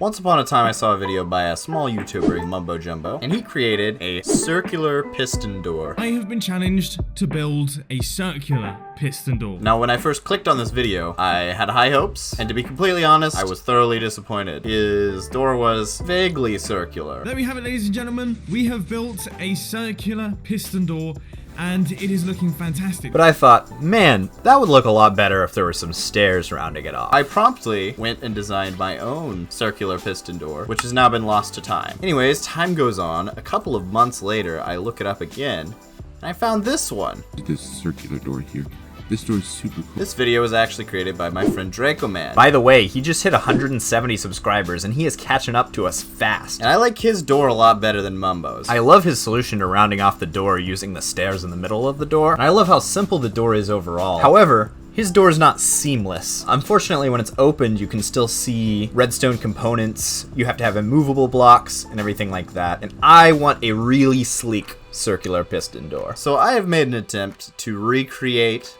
Once upon a time I saw a video by a small YouTuber, Mumbo Jumbo, and he created a circular piston door. I have been challenged to build a circular piston door. Now when I first clicked on this video, I had high hopes, and to be completely honest, I was thoroughly disappointed. His door was vaguely circular. There we have it, ladies and gentlemen. We have built a circular piston door, and it is looking fantastic. But I thought, man, that would look a lot better if there were some stairs rounding it off. I promptly went and designed my own circular piston door, which has now been lost to time. Anyways, time goes on. A couple of months later, I look it up again, and I found this one. This circular door here. This door is super cool. This video was actually created by my friend Dracoman. By the way, he just hit 170 subscribers and he is catching up to us fast. And I like his door a lot better than Mumbo's. I love his solution to rounding off the door using the stairs in the middle of the door. And I love how simple the door is overall. However, his door is not seamless. Unfortunately, when it's opened, you can still see redstone components. You have to have immovable blocks and everything like that. And I want a really sleek circular piston door. So I have made an attempt to recreate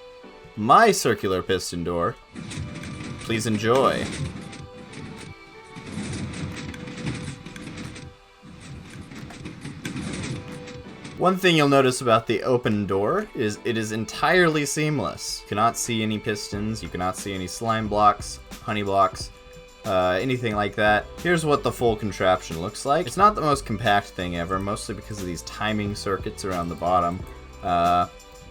my circular piston door. Please enjoy. One thing you'll notice about the open door is it is entirely seamless. You cannot see any pistons, you cannot see any slime blocks, honey blocks, anything like that. Here's what the full contraption looks like. It's not the most compact thing ever, mostly because of these timing circuits around the bottom.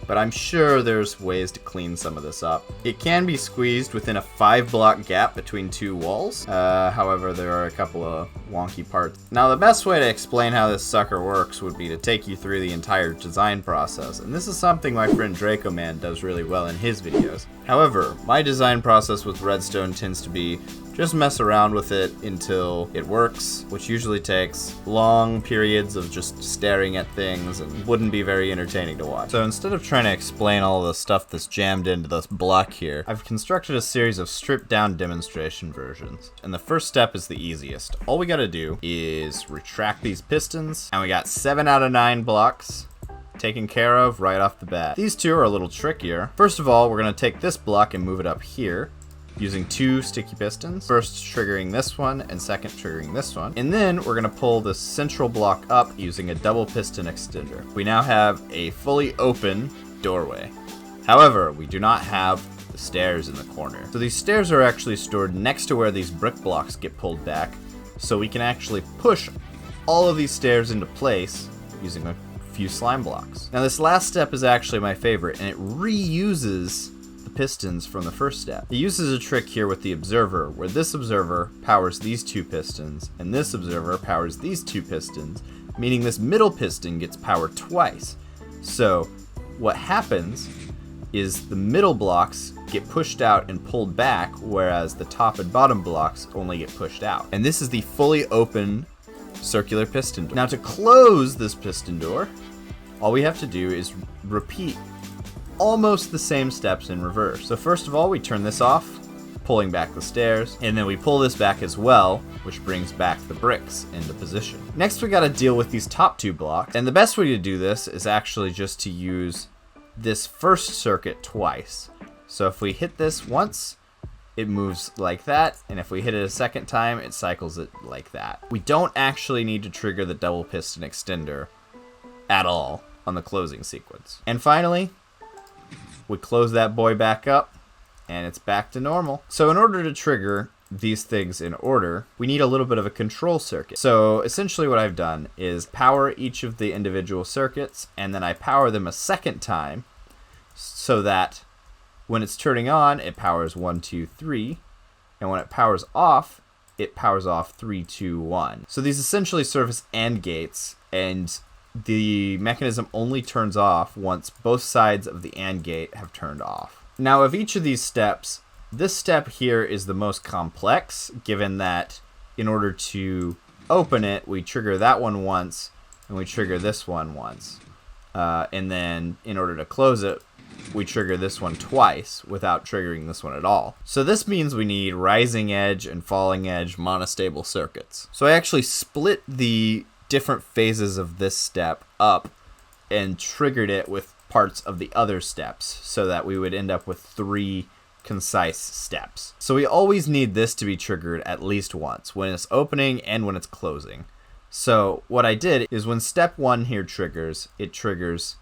But I'm sure there's ways to clean some of this up. It can be squeezed within a 5-block gap between two walls. However, there are a couple of wonky parts. Now, the best way to explain how this sucker works would be to take you through the entire design process. And this is something my friend Dracoman does really well in his videos. However, my design process with redstone tends to be just mess around with it until it works, which usually takes long periods of just staring at things and wouldn't be very entertaining to watch. So instead of trying to explain all the stuff that's jammed into this block here, I've constructed a series of stripped down demonstration versions. And the first step is the easiest. All we gotta do is retract these pistons, and we got 7 out of 9 blocks taken care of right off the bat. These two are a little trickier. First of all, we're gonna take this block and move it up here, using 2 sticky pistons, first triggering this one and second triggering this one. And then we're gonna pull this central block up using a double piston extender. We now have a fully open doorway. However, we do not have the stairs in the corner. So these stairs are actually stored next to where these brick blocks get pulled back, so we can actually push all of these stairs into place using a few slime blocks. Now this last step is actually my favorite, and it reuses pistons from the first step. It uses a trick here with the observer, where this observer powers these 2 pistons, and this observer powers these 2 pistons, meaning this middle piston gets powered twice. So what happens is the middle blocks get pushed out and pulled back, whereas the top and bottom blocks only get pushed out. And this is the fully open circular piston door. Now to close this piston door, all we have to do is repeat almost the same steps in reverse. So first of all, we turn this off, pulling back the stairs, and then we pull this back as well, which brings back the bricks into position. Next, we gotta deal with these top 2 blocks, and the best way to do this is actually just to use this first circuit twice. So if we hit this once, it moves like that, and if we hit it a second time, it cycles it like that. We don't actually need to trigger the double piston extender at all on the closing sequence. And finally, we close that boy back up, and it's back to normal. So in order to trigger these things in order, we need a little bit of a control circuit. So essentially what I've done is power each of the individual circuits, and then I power them a second time, so that when it's turning on, it powers 1, 2, 3, and when it powers off 3, 2, 1. So these essentially serve as AND gates, and the mechanism only turns off once both sides of the AND gate have turned off. Now, of each of these steps, this step here is the most complex, given that in order to open it, we trigger that one once, and we trigger this one once. And then in order to close it, we trigger this one twice without triggering this one at all. So this means we need rising edge and falling edge monostable circuits. So I actually split the different phases of this step up and triggered it with parts of the other steps, so that we would end up with 3 concise steps. So we always need this to be triggered at least once, when it's opening and when it's closing. So what I did is when step 1 here triggers, it triggers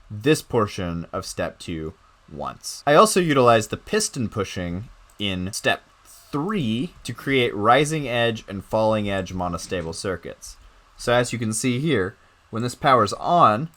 this portion of step 2 once. I also utilized the piston pushing in step 3 to create rising edge and falling edge monostable circuits. So as you can see here, when this power's on,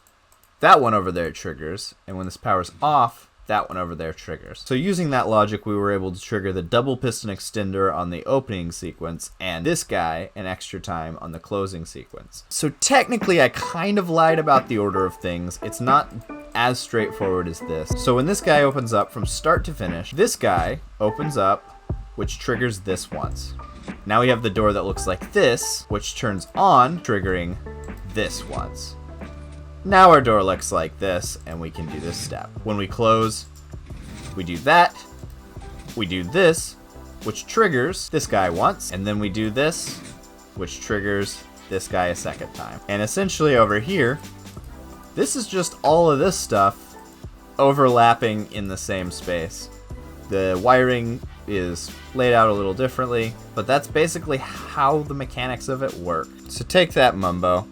that one over there triggers, and when this power's off, that one over there triggers. So using that logic, we were able to trigger the double piston extender on the opening sequence, and this guy an extra time on the closing sequence. So technically, I kind of lied about the order of things. It's not as straightforward as this. So when this guy opens up from start to finish, this guy opens up, which triggers this once. Now we have the door that looks like this, which turns on, triggering this once. Now our door looks like this, and we can do this step. When we close, we do that, we do this, which triggers this guy once, and then we do this, which triggers this guy a second time. And essentially over here, this is just all of this stuff overlapping in the same space. The wiring is laid out a little differently, but that's basically how the mechanics of it work. So take that, Mumbo.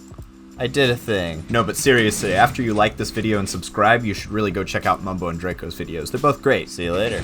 I did a thing. No, but seriously, after you like this video and subscribe, you should really go check out Mumbo and Draco's videos. They're both great. See you later.